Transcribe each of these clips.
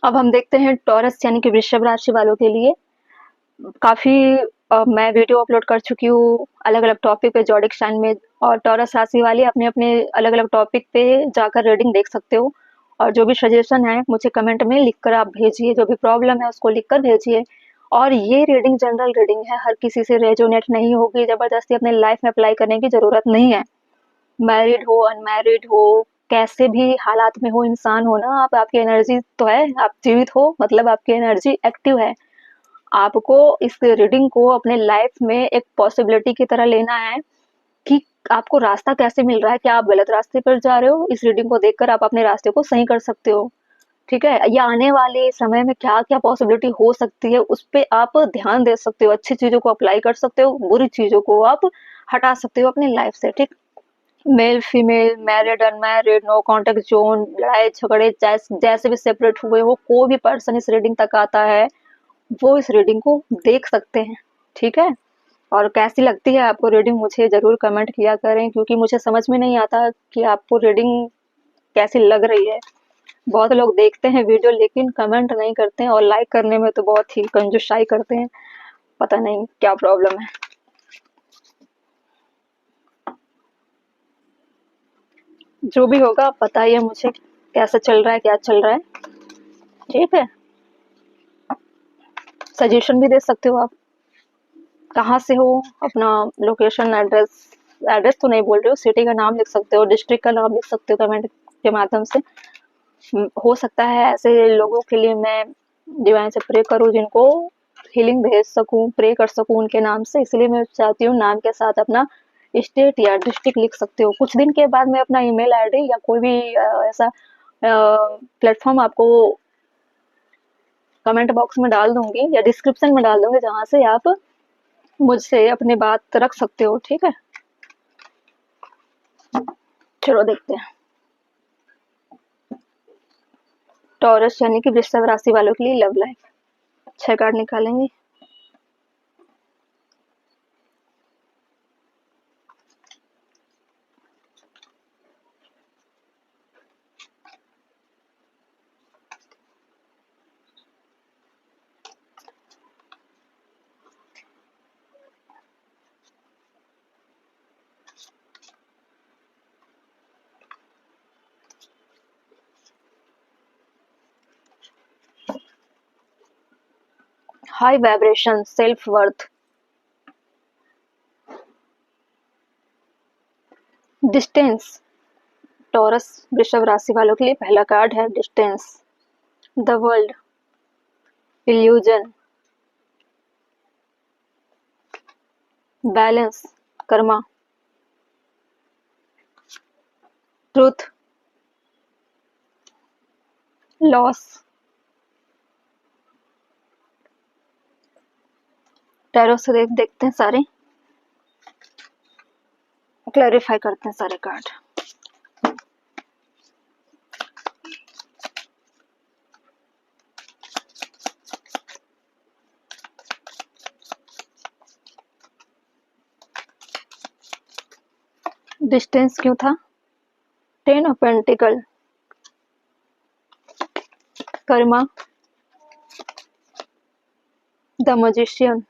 अब हम देखते हैं टॉरस यानी कि वृषभ राशि वालों के लिए काफ़ी मैं वीडियो अपलोड कर चुकी हूँ अलग-अलग टॉपिक पे ज़ोडिएक साइन में। और टॉरस राशि वाले अपने-अपने अलग-अलग टॉपिक पे जाकर रीडिंग देख सकते हो। और जो भी सजेशन है मुझे कमेंट में लिखकर आप भेजिए, जो भी प्रॉब्लम है उसको लिखकर भेजिए। और ये रीडिंग जनरल रीडिंग है, हर किसी से रेजोनेट नहीं होगी, ज़बरदस्ती अपने लाइफ में अप्लाई करने की ज़रूरत नहीं है। मैरिड हो, अनमैरिड हो, कैसे भी हालात में हो, इंसान हो ना आप, आपकी एनर्जी तो है, आप जीवित हो मतलब आपकी एनर्जी एक्टिव है। आपको इस रीडिंग को अपने लाइफ में एक पॉसिबिलिटी की तरह लेना है कि आपको रास्ता कैसे मिल रहा है, क्या आप गलत रास्ते पर जा रहे हो? इस रीडिंग को देखकर आप अपने रास्ते को सही कर सकते हो, ठीक है? या आने वाले समय में क्या-क्या पॉसिबिलिटी हो सकती है, उस पे आप ध्यान दे सकते हो, अच्छी चीज़ों को अप्लाई कर सकते हो, बुरी चीज़ों को आप हटा सकते हो अपनी लाइफ से, ठीक? Male, female, married, unmarried, no contact zone, लड़ाई-झगड़े जैसे भी सेपरेट हुए हो, कोई भी पर्सन इस रीडिंग तक आता है, वो इस रीडिंग को देख सकते हैं, ठीक है? और कैसी लगती है आपको रीडिंग मुझे ज़रूर कमेंट किया करें, क्योंकि मुझे समझ में नहीं आता कि आपको रीडिंग कैसी लग रही है। बहुत लोग देखते हैं वीडियो लेकिन कमेंट नहीं करते हैं और लाइक करने में तो बहुत ही कंजूसाई करते हैं, पता नहीं क्या प्रॉब्लम है। जो भी होगा आप बताइए मुझे कैसा चल रहा है, क्या चल रहा है, ठीक है? सजेशन भी दे सकते हो आप। कहाँ से हो, अपना लोकेशन, एड्रेस, एड्रेस तो नहीं बोल रही हूँ, सिटी का नाम लिख सकते हो, डिस्ट्रिक्ट का नाम लिख सकते हो कमेंट के माध्यम से। हो सकता है ऐसे लोगों के लिए मैं डिवाइन से प्रे करूँ जिनको हीलिंग भेज सकूँ, प्रे कर सकूँ उनके नाम से, इसलिए मैं चाहती हूँ नाम के साथ अपना स्टेट या डिस्ट्रिक्ट लिख सकते हो। कुछ दिन के बाद मैं अपना ईमेल आईडी या कोई भी ऐसा प्लेटफॉर्म आपको कमेंट बॉक्स में डाल दूंगी या डिस्क्रिप्शन में डाल दूंगी, जहाँ से आप मुझसे अपनी बात रख सकते हो, ठीक है? चलो देखते हैं। टॉरस यानी कि वृषभ राशि वालों के लिए लव लाइफ 6 कार्ड निकालेंगे। High vibration, self worth, distance. Taurus वृषभ राशि वालों के लिए पहला कार्ड है distance, the world, illusion, balance, Karma, truth, loss. Tarot से देखते हैं सारे, क्लैरिफाई करते हैं सारे कार्ड। डिस्टेंस क्यों था? 10 of pentacle, Karma, the magician,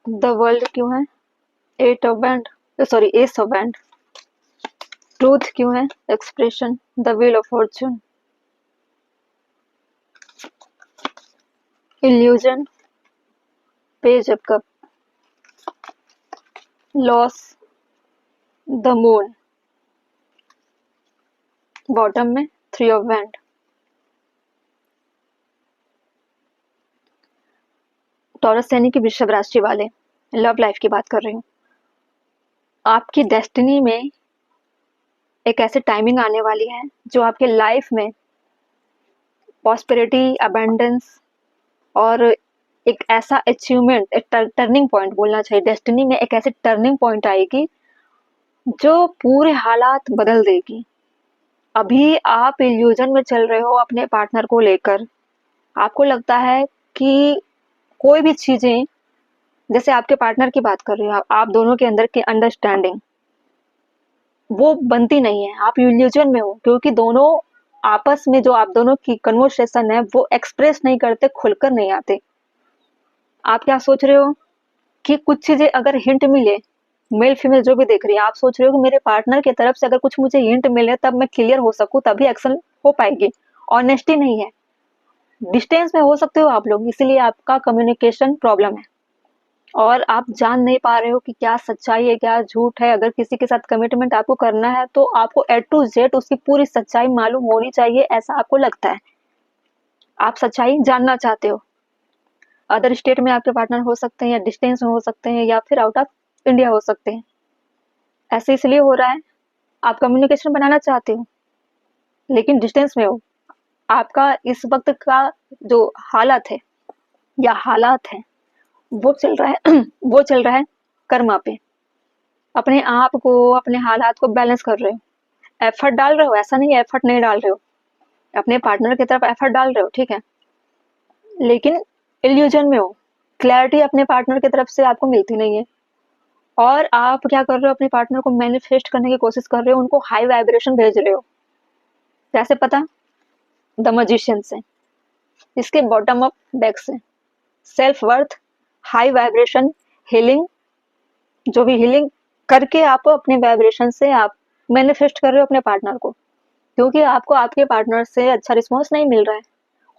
the world क्यों है? 8 of band, sorry S of band, truth क्यों है? Expression, the wheel of Fortune, illusion, page of cup, loss, the moon, bottom में 3 ऑफ बैंड। टॉरस यानी कि वृषभ राशि वाले, लव लाइफ की बात कर रही हूँ। आपकी डेस्टिनी में एक ऐसी टाइमिंग आने वाली है जो आपके लाइफ में प्रॉस्पेरिटी, अबंडेंस और एक ऐसा अचीवमेंट, एक टर्निंग पॉइंट बोलना चाहिए। डेस्टिनी में एक ऐसी टर्निंग पॉइंट आएगी जो पूरे हालात बदल देगी। अभी आप इल्यूजन में चल रहे हो अपने पार्टनर को लेकर, आपको लगता है कि कोई भी चीजें, जैसे आपके पार्टनर की बात कर रही हूँ, आप दोनों के अंदर की अंडरस्टैंडिंग वो बनती नहीं है, आप इल्यूजन में हो, क्योंकि दोनों आपस में जो आप दोनों की कन्वर्सेशन है वो एक्सप्रेस नहीं करते, खुलकर नहीं आते। आप क्या सोच रहे हो कि कुछ चीजें अगर हिंट मिले, मेल फीमेल जो भी देख रही है, आप सोच रहे हो कि मेरे पार्टनर की तरफ से अगर कुछ मुझे हिंट मिले तब मैं क्लियर हो सकूं, तभी एक्शन हो पाएगी। ऑनेस्टी नहीं है, डिस्टेंस में हो सकते हो आप लोग, इसीलिए आपका कम्युनिकेशन प्रॉब्लम है और आप जान नहीं पा रहे हो कि क्या सच्चाई है क्या झूठ है। अगर किसी के साथ कमिटमेंट आपको करना है तो आपको ए टू जेड उसकी पूरी सच्चाई मालूम होनी चाहिए, ऐसा आपको लगता है। आप सच्चाई जानना चाहते हो। अदर स्टेट में आपके पार्टनर हो सकते हैं या डिस्टेंस में हो सकते हैं या फिर आउट ऑफ इंडिया हो सकते हैं। ऐसे इसलिए हो रहा है, आप कम्युनिकेशन बनाना चाहते हो लेकिन डिस्टेंस में हो। आपका इस वक्त का जो हालत है या हालात है वो चल रहा है वो चल रहा है कर्मा पे। अपने आप को, अपने हालात को बैलेंस कर रहे हो, एफर्ट डाल रहे हो, ऐसा नहीं है एफर्ट नहीं डाल रहे हो, अपने पार्टनर की तरफ एफर्ट डाल रहे हो, ठीक है, लेकिन इल्यूजन में हो। क्लैरिटी अपने पार्टनर की तरफ से आपको मिलती नहीं है और आप क्या कर रहे हो, अपने पार्टनर को मैनिफेस्ट करने की कोशिश कर रहे हो, उनको हाई वाइब्रेशन भेज रहे हो। कैसे पता? द मजिशियन से, इसके बॉटम अप डेक से। Self worth, high vibration, healing, जो भी हीलिंग करके आप अपने वाइब्रेशन से आप मैनिफेस्ट कर रहे हो अपने पार्टनर को, क्योंकि आपको आपके पार्टनर से अच्छा रिस्पॉन्स नहीं मिल रहा है।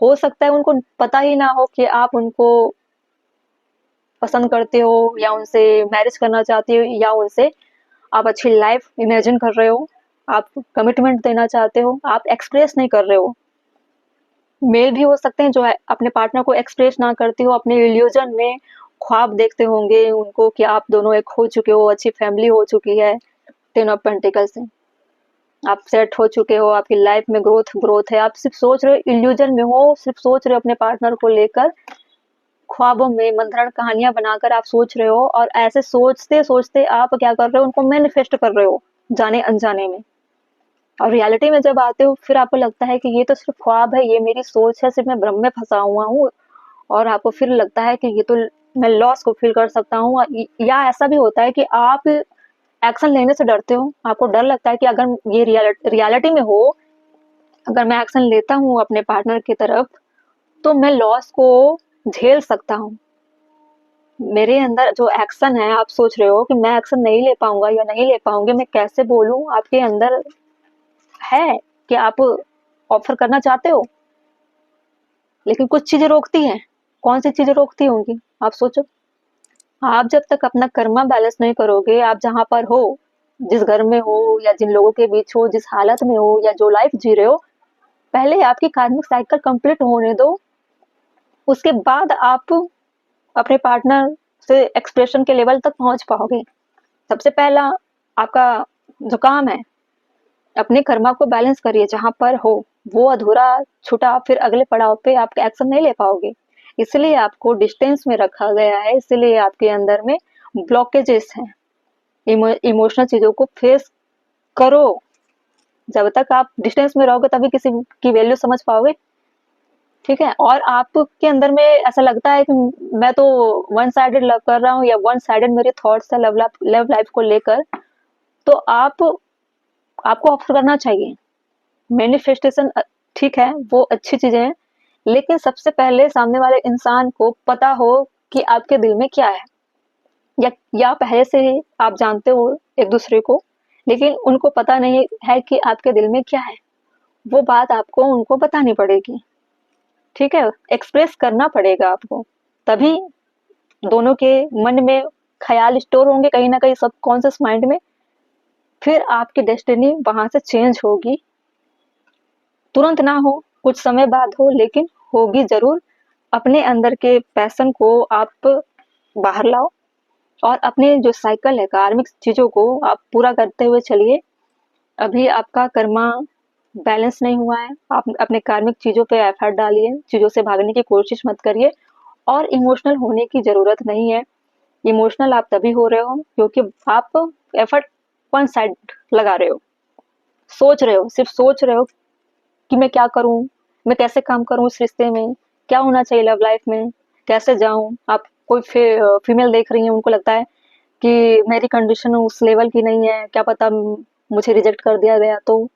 हो सकता है उनको पता ही ना हो कि आप उनको पसंद करते हो या उनसे मैरिज करना चाहते हो या उनसे आप अच्छी लाइफ इमेजिन कर रहे हो, आप कमिटमेंट देना चाहते हो, आप एक्सप्रेस नहीं कर रहे हो। मेल भी हो सकते हैं जो अपने पार्टनर को एक्सप्रेस ना करते हो, अपने इल्यूजन में ख्वाब देखते होंगे उनको कि आप दोनों एक हो चुके हो, अच्छी फैमिली हो चुकी है, 10 ऑफ पेंटिकल्स से आप सेट हो चुके हो, आपकी लाइफ में ग्रोथ ग्रोथ है, आप सिर्फ सोच रहे हो, इल्यूजन में हो, सिर्फ सोच रहे हो अपने पार्टनर को लेकर, ख्वाबों में मंथरण कहानियां बनाकर आप सोच रहे हो और ऐसे सोचते सोचते आप क्या कर रहे हो, उनको मैनिफेस्ट कर रहे हो जाने अनजाने में। और रियलिटी में जब आते हो फिर आपको लगता है कि ये तो सिर्फ ख्वाब है, ये मेरी सोच है, सिर्फ मैं भ्रम में फंसा हुआ हूँ और आपको फिर लगता है कि ये तो मैं लॉस को फील कर सकता हूँ। या ऐसा भी होता है कि आप एक्शन लेने से डरते हो, आपको डर लगता है कि अगर ये रियलिटी में हो, अगर मैं एक्शन लेता हूँ अपने पार्टनर की तरफ तो मैं लॉस को झेल सकता हूँ। मेरे अंदर जो एक्शन है, आप सोच रहे हो कि मैं एक्शन नहीं ले पाऊंगा या नहीं ले पाऊंगी, मैं कैसे बोलूं, आपके अंदर है कि आप ऑफर करना चाहते हो लेकिन कुछ चीजें रोकती हैं। कौन सी चीजें रोकती होंगी आप सोचो। आप जब तक अपना कर्मा बैलेंस नहीं करोगे, आप जहां पर हो, जिस घर में हो या जिन लोगों के बीच हो, जिस हालत में हो या जो लाइफ जी रहे हो, पहले आपकी कार्मिक साइकिल कंप्लीट होने दो, उसके बाद आप अपने पार्टनर से एक्सप्रेशन के लेवल तक पहुंच पाओगे। सबसे पहला आपका जो काम है, अपने कर्मा को बैलेंस करिए जहां पर हो, वो अधूरा छूटा फिर अगले पड़ाव पे आप एक्शन नहीं ले पाओगे। इसलिए आपको डिस्टेंस में रखा गया है, इसलिए आपके अंदर में ब्लॉकेजेस हैं। इमोशनल चीजों को फेस करो। जब तक आप डिस्टेंस में रहोगे तभी किसी की वैल्यू समझ पाओगे, ठीक है। और आपके अंदर में ऐसा लगता है कि मैं तो वन साइडेड लव कर रहा हूँ या वन साइडेड मेरे थॉट्स है लव लाइफ को लेकर, तो आपको ऑफर करना चाहिए मैनिफेस्टेशन। ठीक है, वो अच्छी चीजें हैं, लेकिन सबसे पहले सामने वाले इंसान को पता हो कि आपके दिल में क्या है, या पहले से ही आप जानते हो एक दूसरे को लेकिन उनको पता नहीं है कि आपके दिल में क्या है। वो बात आपको उनको बतानी पड़ेगी, ठीक है, एक्सप्रेस करना पड़ेगा आपको, तभी दोनों के मन में ख्याल स्टोर होंगे कहीं ना कहीं सबकॉन्शियस माइंड में, फिर आपकी डेस्टिनी वहां से चेंज होगी। तुरंत ना हो, कुछ समय बाद हो, लेकिन होगी जरूर। अपने अंदर के पैशन को आप बाहर लाओ और अपने जो साइकिल है कार्मिक चीजों को आप पूरा करते हुए चलिए। अभी आपका कर्मा बैलेंस नहीं हुआ है, आप अपने कार्मिक चीजों पे एफर्ट डालिए, चीजों से भागने की कोशिश मत करिए और इमोशनल होने की जरूरत नहीं है। इमोशनल आप तभी हो रहे हो क्योंकि आप एफर्ट वन साइड लगा रहे हो, सोच रहे हो, सिर्फ सोच रहे हो कि मैं क्या करूं, मैं कैसे काम करूं इस रिश्ते में, क्या होना चाहिए लव लाइफ में, कैसे जाऊं। आप कोई फीमेल देख रही हैं, उनको लगता है कि मेरी कंडीशन उस लेवल की नहीं है, क्या पता मुझे रिजेक्ट कर दिया गया, तो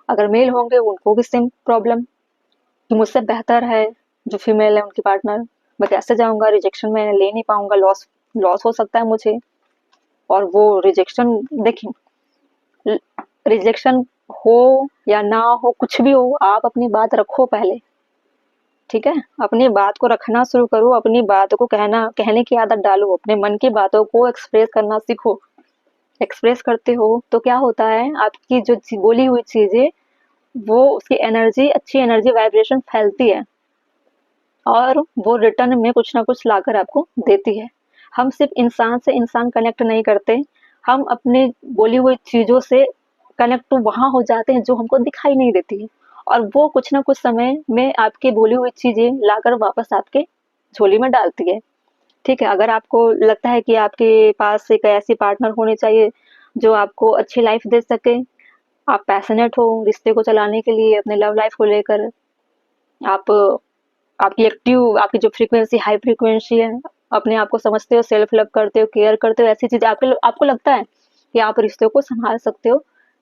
अगर मेल होंगे उनको भी सेम प्रॉब्लम कि मुझसे बेहतर है जो फीमेल है उनकी पार्टनर, मैं कैसे जाऊँगा, रिजेक्शन में ले नहीं पाऊँगा, लॉस लॉस हो सकता है मुझे। और वो रिजेक्शन देखिए, रिजेक्शन हो या ना हो, कुछ भी हो, आप अपनी बात रखो पहले, ठीक है? अपनी बात को रखना शुरू करो, अपनी बात को कहने की आदत डालो, अपने मन की बातों को एक्सप्रेस करना सीखो। एक्सप्रेस करते हो तो क्या होता है, आपकी जो बोली हुई चीज़ें, वो उसकी एनर्जी, अच्छी एनर्जी वाइब्रेशन फैलती है और वो रिटर्न में कुछ ना कुछ लाकर आपको देती है। हम सिर्फ इंसान से इंसान कनेक्ट नहीं करते, हम अपनी बोली हुई चीज़ों से कनेक्ट तो वहाँ हो जाते हैं जो हमको दिखाई नहीं देती है, और वो कुछ ना कुछ समय में आपकी बोली हुई चीज़ें लाकर वापस आपके झोली में डालती है। ठीक है, अगर आपको लगता है कि आपके पास एक ऐसी पार्टनर होनी चाहिए जो आपको अच्छी लाइफ दे सके, आप पैशनेट हो रिश्ते को चलाने के लिए, अपने लव लाइफ को लेकर, आप आपकी जो फ्रीक्वेंसी हाई फ्रीक्वेंसी है, अपने आप को समझते हो, सेल्फ लव करते हो, केयर करते हो, ऐसी चीज़ें आपको लगता है कि आप रिश्तों को संभाल सकते हो,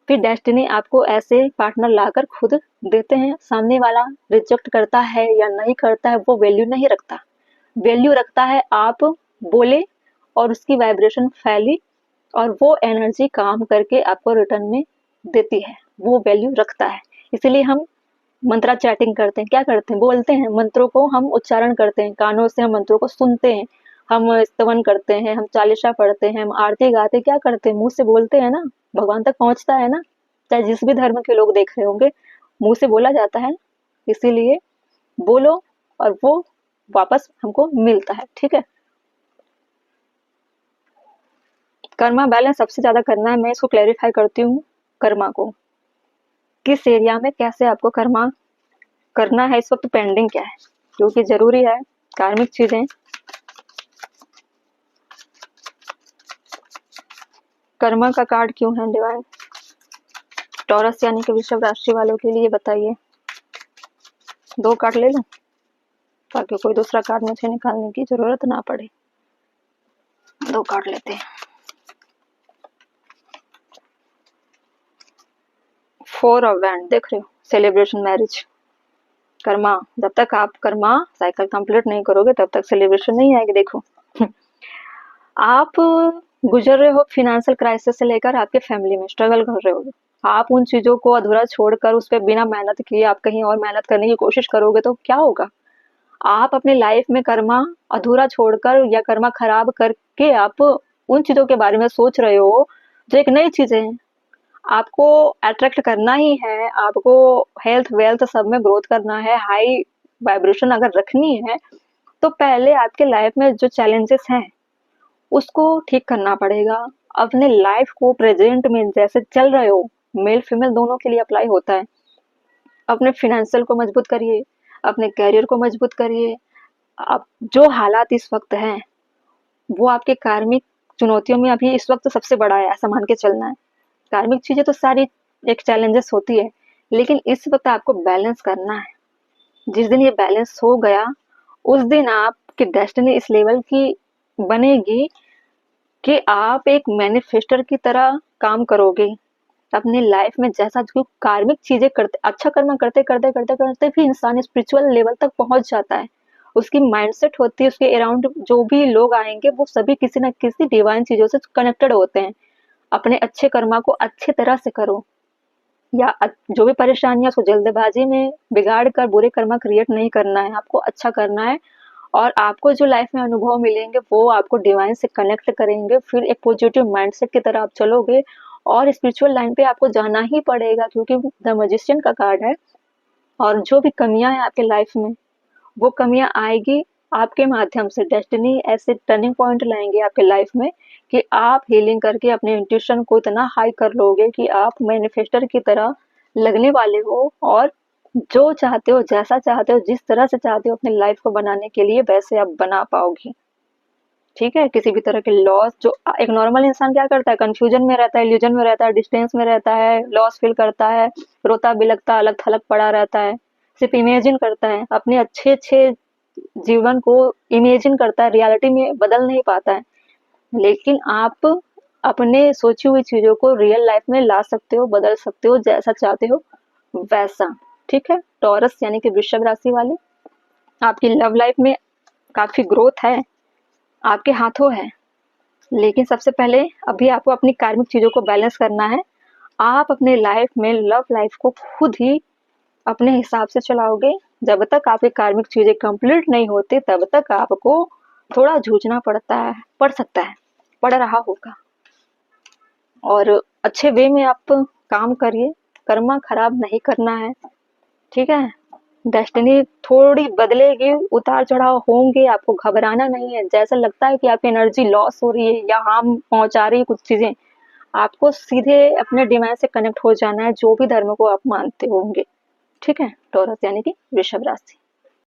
फिर डेस्टिनी आपको ऐसे पार्टनर लाकर खुद देते हैं। सामने वाला रिजेक्ट करता है या नहीं करता है, वो वैल्यू नहीं रखता। वैल्यू रखता है आप बोले और उसकी वाइब्रेशन फैली और वो एनर्जी काम करके आपको रिटर्न में देती है, वो वैल्यू रखता है। इसलिए हम मंत्रा चैटिंग करते हैं, क्या करते हैं, बोलते हैं, मंत्रों को हम उच्चारण करते हैं, कानों से हम मंत्रों को सुनते हैं, हम स्तवन करते हैं, हम चालीसा पढ़ते हैं, हम आरती गाते, क्या करते हैं, मुंह से बोलते हैं ना, भगवान तक पहुंचता है ना, चाहे जिस भी धर्म के लोग देख रहे होंगे, मुंह से बोला जाता है। इसीलिए बोलो और वो वापस हमको मिलता है, ठीक है। कर्मा बैलेंस सबसे ज्यादा करना है, मैं इसको क्लैरिफाई करती हूँ। कर्मा को किस एरिया में कैसे आपको कर्मा करना है, इस वक्त पेंडिंग क्या है, क्योंकि जरूरी है कार्मिक चीजें। कर्मा का कार्ड क्यों है डिवाइन? टॉरस यानी कि वृषभ राशि वालों के लिए बताइए। 2 कार्ड ले लूं ताकि कोई दूसरा कार्ड मुझे निकालने की जरूरत ना पड़े। 2 कार्ड लेते हैं। 4 ऑफ वैंड देख रहे हो, सेलिब्रेशन मैरिज। कर्मा, जब तक आप कर्मा साइकिल कंप्लीट नहीं करोगे तब तक सेलिब्रेशन नहीं आएगी। देखो आप गुजर रहे हो फाइनेंशियल क्राइसिस से लेकर आपके फैमिली में स्ट्रगल कर रहे हो, आप उन चीजों को अधूरा छोड़कर उस पर बिना मेहनत किए आप कहीं और मेहनत करने की कोशिश करोगे तो क्या होगा, आप अपने लाइफ में कर्मा अधूरा छोड़कर या कर्मा खराब करके आप उन चीजों के बारे में सोच रहे हो जो एक नई चीजें हैं। आपको अट्रैक्ट करना ही है, आपको हेल्थ वेल्थ सब में ग्रोथ करना है, हाई वाइब्रेशन अगर रखनी है तो पहले आपके लाइफ में जो चैलेंजेस हैं उसको ठीक करना पड़ेगा। अपने लाइफ को प्रेजेंट में जैसे चल रहे हो, मेल फीमेल दोनों के लिए अप्लाई होता है, अपने फिनेंशियल को मजबूत करिए, अपने करियर को मजबूत करिए। अब जो हालात इस वक्त हैं वो आपके कार्मिक चुनौतियों में अभी इस वक्त सबसे बड़ा है, ऐसा मान के चलना है। कार्मिक चीजें तो सारी एक चैलेंजेस होती है, लेकिन इस वक्त आपको बैलेंस करना है। जिस दिन ये बैलेंस हो गया उस दिन आपकी डेस्टिनी इस लेवल की बनेगी कि आप एक मैनिफेस्टर की तरह काम करोगे अपनी लाइफ में। जैसा जो कार्मिक चीजें करते, अच्छा कर्म करते करते करते करते भी इंसान स्पिरिचुअल लेवल तक पहुंच जाता है। उसकी माइंडसेट होती है, उसके अराउंड जो भी लोग आएंगे वो सभी किसी न किसी डिवाइन चीजों से कनेक्टेड होते हैं। अपने अच्छे कर्मा को अच्छी तरह से करो, या जो भी परेशानियां उसको जल्दबाजी में बिगाड़ कर बुरे कर्मा क्रिएट नहीं करना है, आपको अच्छा करना है। और आपको जो लाइफ में अनुभव मिलेंगे वो आपको डिवाइन से कनेक्ट करेंगे, फिर एक पॉजिटिव माइंडसेट की तरह आप चलोगे और स्पिरिचुअल लाइन पे आपको जाना ही पड़ेगा, क्योंकि द मैजिशियन का कार्ड है। और जो भी कमियां हैं आपके लाइफ में वो कमियां आएगी आपके माध्यम से। डेस्टिनी ऐसे टर्निंग पॉइंट लाएंगे आपके लाइफ में कि आप हीलिंग करके अपने इंट्यूशन को इतना हाई कर लोगे कि आप मैनिफेस्टर की तरह लगने वाले हो, और जो चाहते हो, जैसा चाहते हो, जिस तरह से चाहते हो अपनी लाइफ को बनाने के लिए वैसे आप बना पाओगे। ठीक है, किसी भी तरह के लॉस, जो एक नॉर्मल इंसान क्या करता है, कंफ्यूजन में रहता है, इल्यूजन में रहता है, डिस्टेंस में रहता है, लॉस फील करता है, रोता बिलखता अलग थलग पड़ा रहता है, सिर्फ इमेजिन करता है, अपने अच्छे अच्छे जीवन को इमेजिन करता है, रियलिटी में बदल नहीं पाता है। लेकिन आप अपने सोची हुई चीज़ों को रियल लाइफ में ला सकते हो, बदल सकते हो, जैसा चाहते हो वैसा, ठीक है? टॉरस यानी कि वृषभ राशि वाले, आपकी लव लाइफ में काफ़ी ग्रोथ है, आपके हाथों है। लेकिन सबसे पहले अभी आपको अपनी कार्मिक चीज़ों को बैलेंस करना है। आप अपने लाइफ में लव लाइफ को खुद ही अपने हिसाब से चलाओगे। जब तक आपकी कार्मिक चीज़ें कंप्लीट नहीं होती, तब तक आपको थोड़ा जूझना पड़ सकता है, पड़ रहा होगा। और अच्छे वे में आप काम करिए, कर्मा खराब नहीं करना है, ठीक है? डेस्टिनी थोड़ी बदलेगी, उतार-चढ़ाव होंगे, आपको घबराना नहीं है। जैसा लगता है कि आपकी एनर्जी लॉस हो रही है या हार्म पहुँचा रही है कुछ चीज़ें, आपको सीधे अपने डिवाइन से कनेक्ट हो जाना है, जो भी धर्म को आप मानते होंगे, ठीक है? टॉरस यानी कि वृषभ राशि।